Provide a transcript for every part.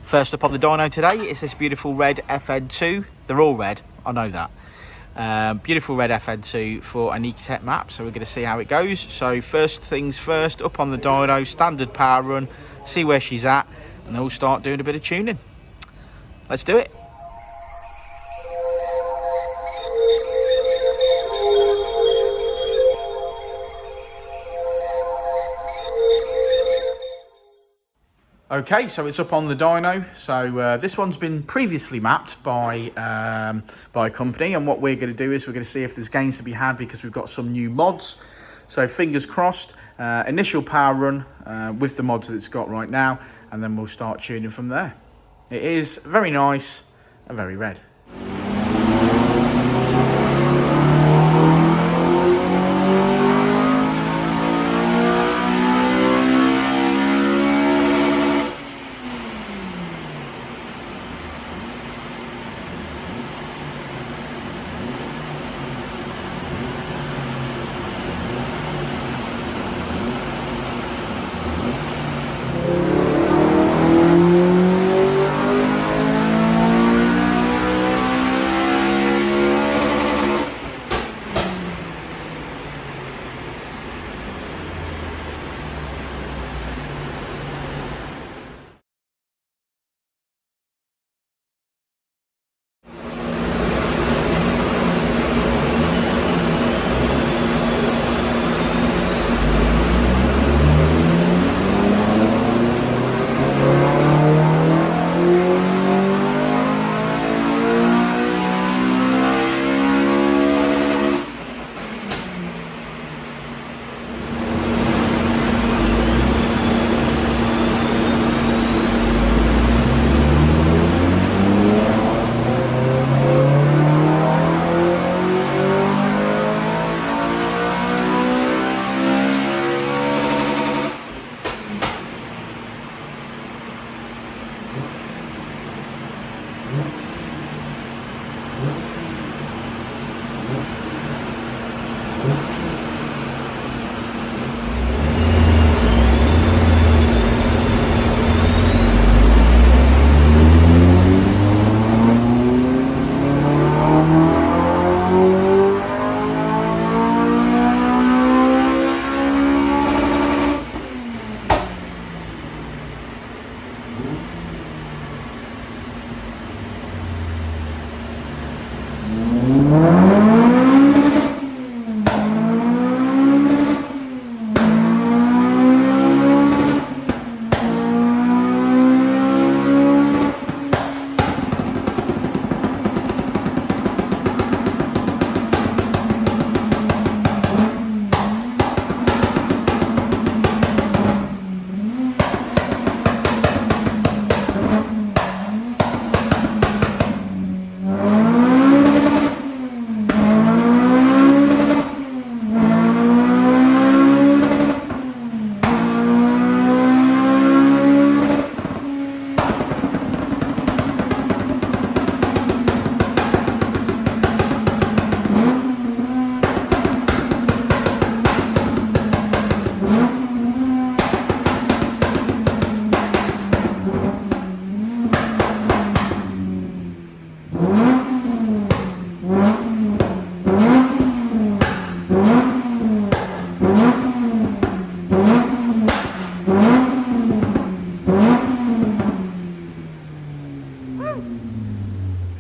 First up on the dyno today is this beautiful red FN2. They're all red, I know that. Beautiful red FN2 for an Ecutek map, so we're going to see how it goes. So first things first, up on the dyno, standard power run, see where she's at, and then we'll start doing a bit of tuning. Let's do it. Okay, so it's up on the dyno. So this one's been previously mapped by a company, and what we're going to do is we're going to see if there's gains to be had because we've got some new mods. So fingers crossed, initial power run with the mods that it's got right now, and then we'll start tuning from there. It is very nice and very red.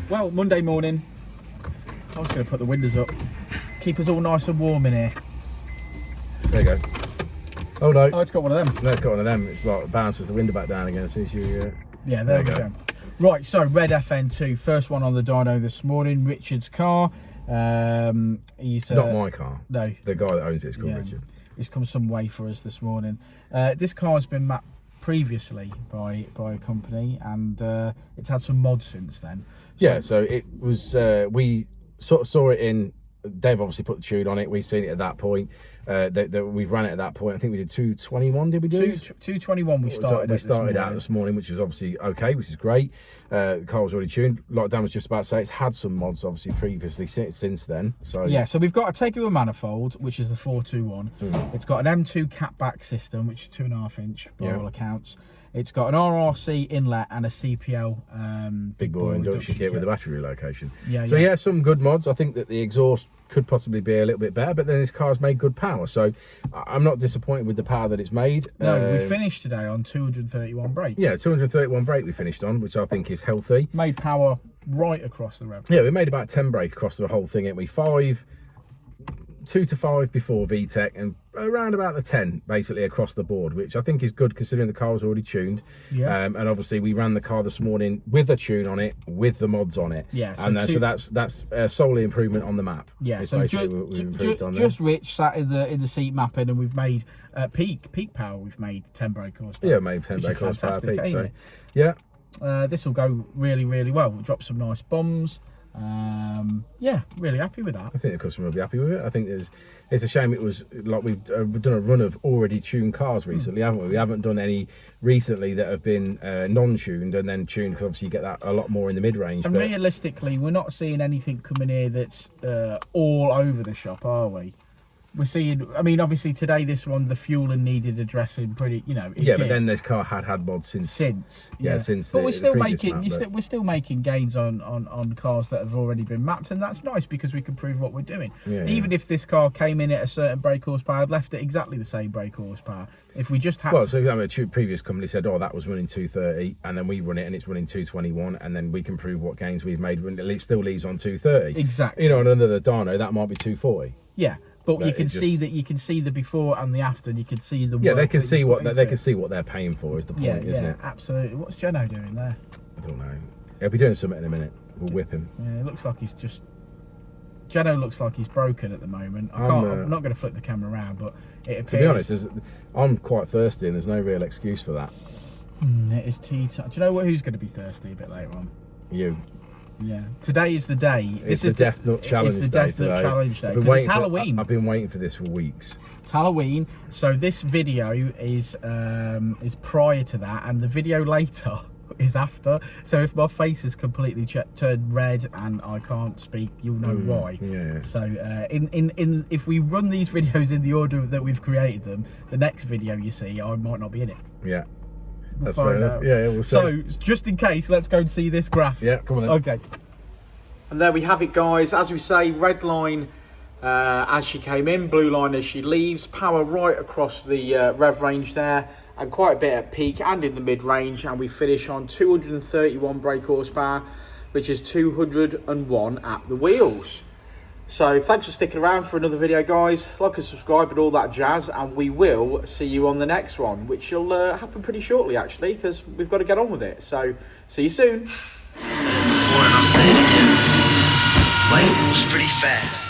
Well, Monday morning, I was going to put the windows up, keep us all nice and warm in here. There you go. Oh no. Oh, it's got one of them. No, it's got one of them. It's like bounces the window back down again as soon as you... Yeah, there we go. Right, so red FN2, first one on the dyno this morning, Richard's car. He's not my car. No. The guy that owns it is called Richard. He's come some way for us this morning. This car's been mapped previously by a company, and it's had some mods since then. So it was, we sort of saw it in, Dave obviously put the tune on it, we've seen it at that point, we've ran it at that point. I think we did 221, did we do? 221 we started. We started out this morning, which was obviously okay, which is great. The car was already tuned. Like Dan was just about to say, it's had some mods obviously previously since then. So yeah, so we've got a takeover manifold, which is the 421. It's got an M2 catback system, which is 2.5 inch by all accounts. It's got an RRC inlet and a CPL big bore induction kit with the battery relocation. Yeah, so yeah, some good mods. I think that the exhaust could possibly be a little bit better, but then this car's made good power, so I'm not disappointed with the power that it's made. No, we finished today on 231 brake. Yeah, 231 brake we finished on, which I think is healthy. Made power right across the rev. Yeah, we made about 10 brake across the whole thing, and we 2 to 5 before VTEC, and around about the 10 basically across the board, which I think is good considering the car was already tuned. Yeah. And obviously we ran the car this morning with a tune on it, with the mods on it. Yeah. So that's solely improvement on the map. Yeah. It's So just Rich sat in the seat mapping, and we've made peak power. We've made 10 brake horsepower. Yeah, made 10 brake horsepower peak. So yeah. This will go really, really well. We'll drop some nice bombs. Yeah, really happy with that. I think the customer will be happy with it. I think it's a shame it was like we've done a run of already tuned cars recently, haven't we? We haven't done any recently that have been non-tuned and then tuned, because obviously you get that a lot more in the mid-range. And realistically, we're not seeing anything coming here that's all over the shop, are we? We're seeing, I mean, obviously today this one, the fueling needed addressing pretty, you know. Yeah, but then this car had mods since. Yeah, since. But we're still making gains on cars that have already been mapped, and that's nice because we can prove what we're doing. Yeah, Even if this car came in at a certain brake horsepower, I'd left it exactly the same brake horsepower. If we just had. Well, so I mean, a previous company said, "Oh, that was running 230," and then we run it and it's running 221, and then we can prove what gains we've made when it still leaves on 230. Exactly. You know, on another dyno that might be 240. Yeah. But you can see the before and the after, and you can see the. Yeah, they can see what they can see what they're paying for. Is the point, isn't it? Absolutely. What's Jeno doing there? I don't know. He'll be doing something in a minute. We'll whip him. Yeah, it looks like he's just. Jeno looks like he's broken at the moment. I'm not going to flip the camera around, but it appears. To be honest, I'm quite thirsty, and there's no real excuse for that. It is tea time. Do you know who's going to be thirsty a bit later on? You. Yeah, today is the day. It's the Death Nut Challenge day. It's the Death Nut Challenge day, because it's Halloween. I've been waiting for this for weeks. It's Halloween, so this video is prior to that, and the video later is after. So if my face is completely turned red and I can't speak, you'll know why. Yeah. So if we run these videos in the order that we've created them, the next video you see, I might not be in it. Yeah. That's fair enough. Yeah, we'll see. So, just in case, let's go and see this graph. Yeah, come on then. Okay. And there we have it, guys. As we say, red line as she came in, blue line as she leaves. Power right across the rev range there, and quite a bit at peak and in the mid-range. And we finish on 231 brake horsepower, which is 201 at the wheels. So thanks for sticking around for another video, guys. Like and subscribe and all that jazz, and we will see you on the next one, which will happen pretty shortly, actually, because we've got to get on with it. So see you soon. I said it before and I'll say it again. Life moves pretty fast.